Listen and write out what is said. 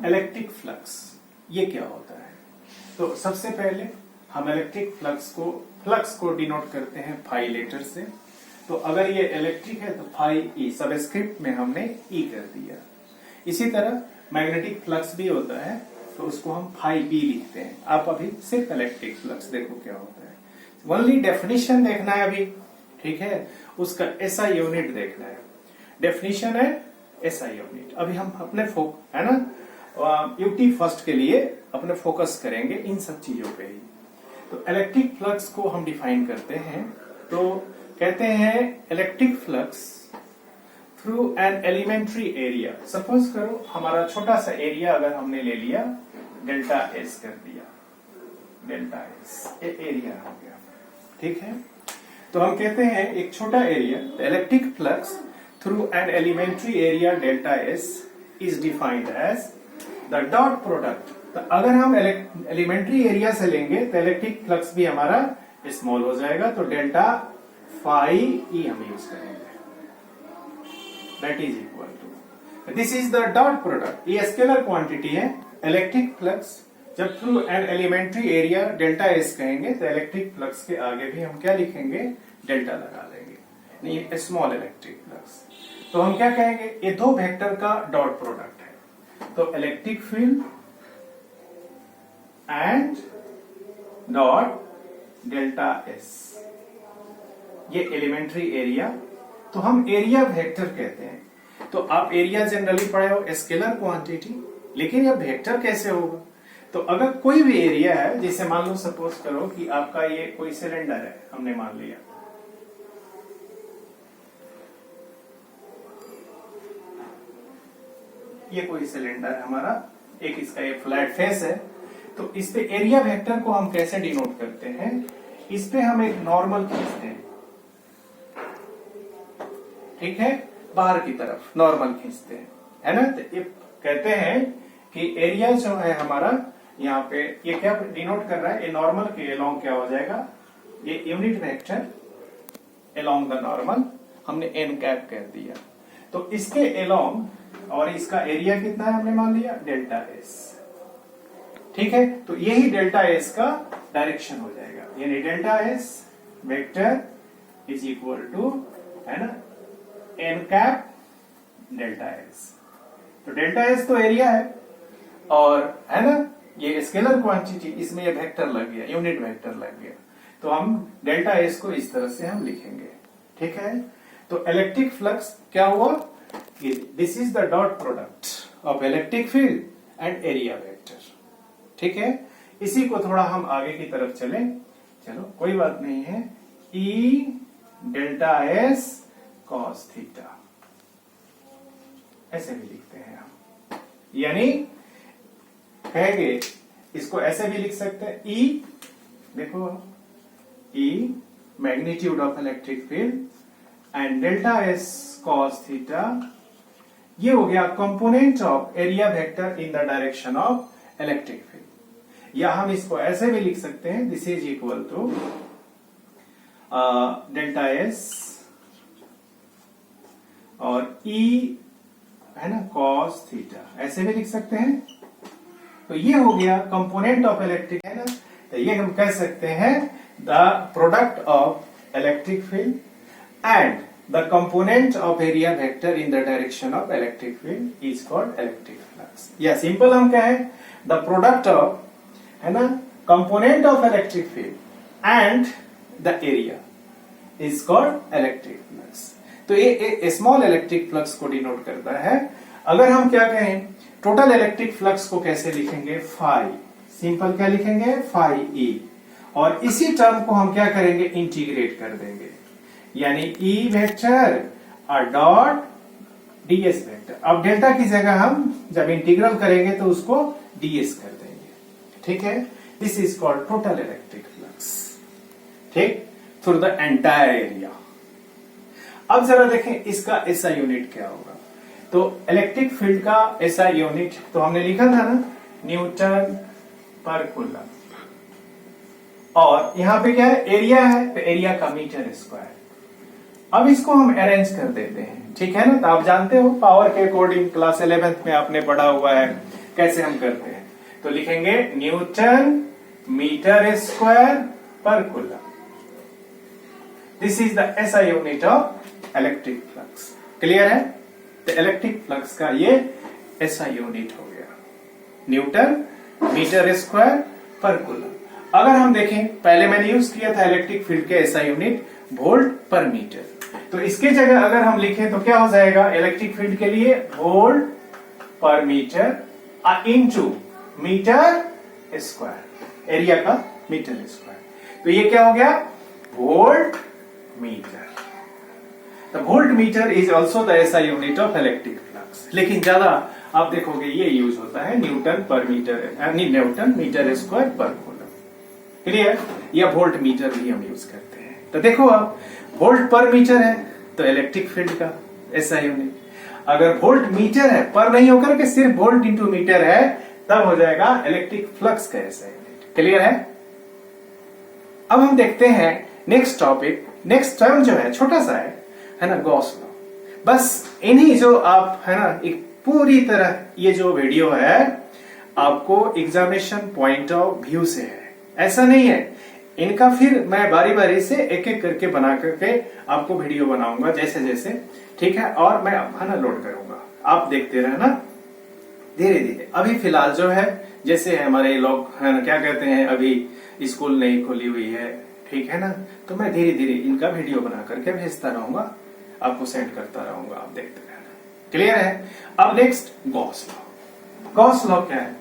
Electric flux ये क्या होता है? तो सबसे पहले हम इलेक्ट्रिक फ्लक्स को डिनोट करते हैं फाई लेटर से। तो अगर ये इलेक्ट्रिक है तो फाई ई, सबस्क्रिप्ट में हमने ई कर दिया। इसी तरह मैग्नेटिक फ्लक्स भी होता है तो उसको हम फाई बी लिखते हैं। आप अभी सिर्फ इलेक्ट्रिक फ्लक्स देखो क्या होता है, ओनली डेफिनेशन देखना है अभी, ठीक है, उसका एसआई यूनिट देखना है। डेफिनेशन है एसआई यूनिट। अभी हम अपने है ना यूटी फर्स्ट के लिए अपने फोकस करेंगे इन सब चीजों पे ही। तो इलेक्ट्रिक फ्लक्स को हम डिफाइन करते हैं तो कहते हैं electric flux through an elementary area. Suppose करो हमारा छोटा सा एरिया अगर हमने ले लिया, डेल्टा एस कर दिया, डेल्टा एस ये एरिया हो गया, ठीक है। तो हम कहते हैं एक छोटा area, electric flux through an elementary area delta S is defined as the dot product. तो अगर हम एलिमेंट्री एरिया से लेंगे तो इलेक्ट्रिक फ्लक्स भी हमारा स्मॉल हो जाएगा, तो डेल्टा फाई ई हम यूज करेंगे, that is equal to, this is the dot product. ये स्केलर क्वांटिटी है। इलेक्ट्रिक फ्लक्स जब through an elementary area delta S कहेंगे तो इलेक्ट्रिक फ्लक्स के आगे भी हम क्या लिखेंगे, डेल्टा लगा लेंगे, नहीं स्मॉल इलेक्ट्रिक फ्लक्स। तो हम क्या कहेंगे, ये दो वेक्टर का डॉट प्रोडक्ट है। तो electric field and dot delta S, ये एलिमेंट्री एरिया, तो हम एरिया वेक्टर कहते हैं। तो आप एरिया जनरली पढ़े हो स्केलर क्वांटिटी, लेकिन यह वेक्टर कैसे होगा? तो अगर कोई भी एरिया है, जैसे मान लो सपोज करो कि आपका ये कोई सिलेंडर है, हमने मान लिया, ये कोई सिलेंडर हमारा, एक इसका ये फ्लैट फेस है, तो इस पे एरिया वेक्टर को हम कैसे डिनोट करते हैं, इस पे हम एक नॉर्मल खींचते हैं, ठीक है, बाहर की तरफ नॉर्मल खींचते हैं, है ना। तो ये कहते हैं कि एरिया जो है हमारा यहाँ पे ये क्या डिनोट कर रहा है, ये नॉर्मल के अलोंग क्या हो जाएगा, ये unit vector along the normal हमने एन कैप कर दिया। तो इसके अलोंग और इसका एरिया कितना है हमने मान लिया, डेल्टा एस, ठीक है। तो यही डेल्टा एस का डायरेक्शन हो जाएगा, यानी delta S vector is equal to, है ना, एन कैप डेल्टा एस। तो डेल्टा एस तो एरिया है और है ना ये स्केलर क्वांटिटी, इसमें ये वेक्टर लग गया, यूनिट वेक्टर लग गया, तो हम डेल्टा एस को इस तरह से हम लिखेंगे, ठीक है। तो इलेक्ट्रिक फ्लक्स क्या हुआ, this is the dot product of electric field and area vector, ठीक है। इसी को थोड़ा हम आगे की तरफ चले, चलो कोई बात नहीं है, ई डेल्टा एस कॉस थीटा ऐसे भी लिखते हैं हम, यानी कहेंगे इसको ऐसे भी लिख सकते हैं, ई देखो, E magnitude of electric field and delta S cos theta, ये हो गया component of area vector in the direction of electric field. या हम इसको ऐसे भी लिख सकते हैं, this is equal to delta S और ई, है ना, कॉस थीटा, ऐसे भी लिख सकते हैं। तो ये हो गया कंपोनेंट ऑफ इलेक्ट्रिक, है ना। तो ये हम कह सकते हैं the product of electric field and the component of area vector in the direction of electric field is called electric flux. या सिंपल हम कहें द प्रोडक्ट ऑफ, है ना, component of electric field and the area is called electric flux. तो ये small electric flux को denote करता है। अगर हम क्या कहें, टोटल इलेक्ट्रिक फ्लक्स को कैसे लिखेंगे, फाई, सिंपल क्या लिखेंगे, फाई ई, और इसी टर्म को हम क्या करेंगे, इंटीग्रेट कर देंगे, यानी ई वेक्टर और डॉट डीएस वेक्टर। अब डेल्टा की जगह हम जब इंटीग्रल करेंगे तो उसको डीएस कर देंगे, ठीक है। This is called total electric flux, ठीक, थ्रू द एंटायर एरिया। अब जरा देखें इसका एसआई यूनिट क्या होगा। तो इलेक्ट्रिक फील्ड का एसआई यूनिट तो हमने लिखा था ना, न्यूटन पर कूलम, और यहां पे क्या है, एरिया है, तो एरिया का मीटर स्क्वायर। अब इसको हम अरेंज कर देते हैं, ठीक है ना। तो आप जानते हो पावर के अकॉर्डिंग, क्लास 11th में आपने पढ़ा हुआ है कैसे हम करते हैं, तो लिखेंगे न्यूटन मीटर स्क्वायर पर coulomb. This is the SI unit of electric flux. Clear है? तो इलेक्ट्रिक फ्लक्स का ये SI यूनिट हो गया, न्यूटन मीटर स्क्वायर पर कूलम। अगर हम देखें, पहले मैंने यूज किया था इलेक्ट्रिक फील्ड के SI यूनिट वोल्ट पर मीटर, तो इसके जगह अगर हम लिखें तो क्या हो जाएगा इलेक्ट्रिक फील्ड के लिए, वोल्ट पर metre into metre square, area का मीटर स्क्वायर। तो ये क्या हो गया, volt metre. The volt metre is also the SI unit of electric flux. लेकिन ज्यादा आप देखोगे ये यूज होता है न्यूटन पर मीटर, यानी न्यूटन मीटर स्क्वायर पर कूलम। क्लियर? या वोल्ट मीटर भी हम यूज करते हैं। तो देखो आप, वोल्ट पर मीटर है तो इलेक्ट्रिक फील्ड का SI यूनिट, अगर वोल्ट मीटर है पर नहीं होकर के सिर्फ वोल्ट इंटू मीटर है, तब हो जाएगा इलेक्ट्रिक फ्लक्स का SI यूनिट। क्लियर है? अब हम देखते हैं नेक्स्ट टॉपिक। नेक्स्ट टर्म जो है छोटा सा है ना, गॉस लॉ। बस इन्हीं जो आप है ना, एक पूरी तरह ये जो वीडियो है आपको एग्जामिनेशन पॉइंट ऑफ व्यू से है, ऐसा नहीं है। इनका फिर मैं बारी बारी से एक एक करके बना करके आपको वीडियो बनाऊंगा जैसे जैसे, ठीक है, और मैं है ना लोड करूंगा, आप देखते रहना धीरे धीरे। अभी फिलहाल जो है, जैसे हमारे लोग है ना क्या कहते हैं, अभी स्कूल नहीं खुली हुई है, ठीक है ना, तो मैं धीरे धीरे इनका वीडियो बना करके भेजता रहूंगा, आपको सेंड करता रहूंगा, आप देखते रहना। क्लियर है? अब next Gauss law. Gauss law क्या है?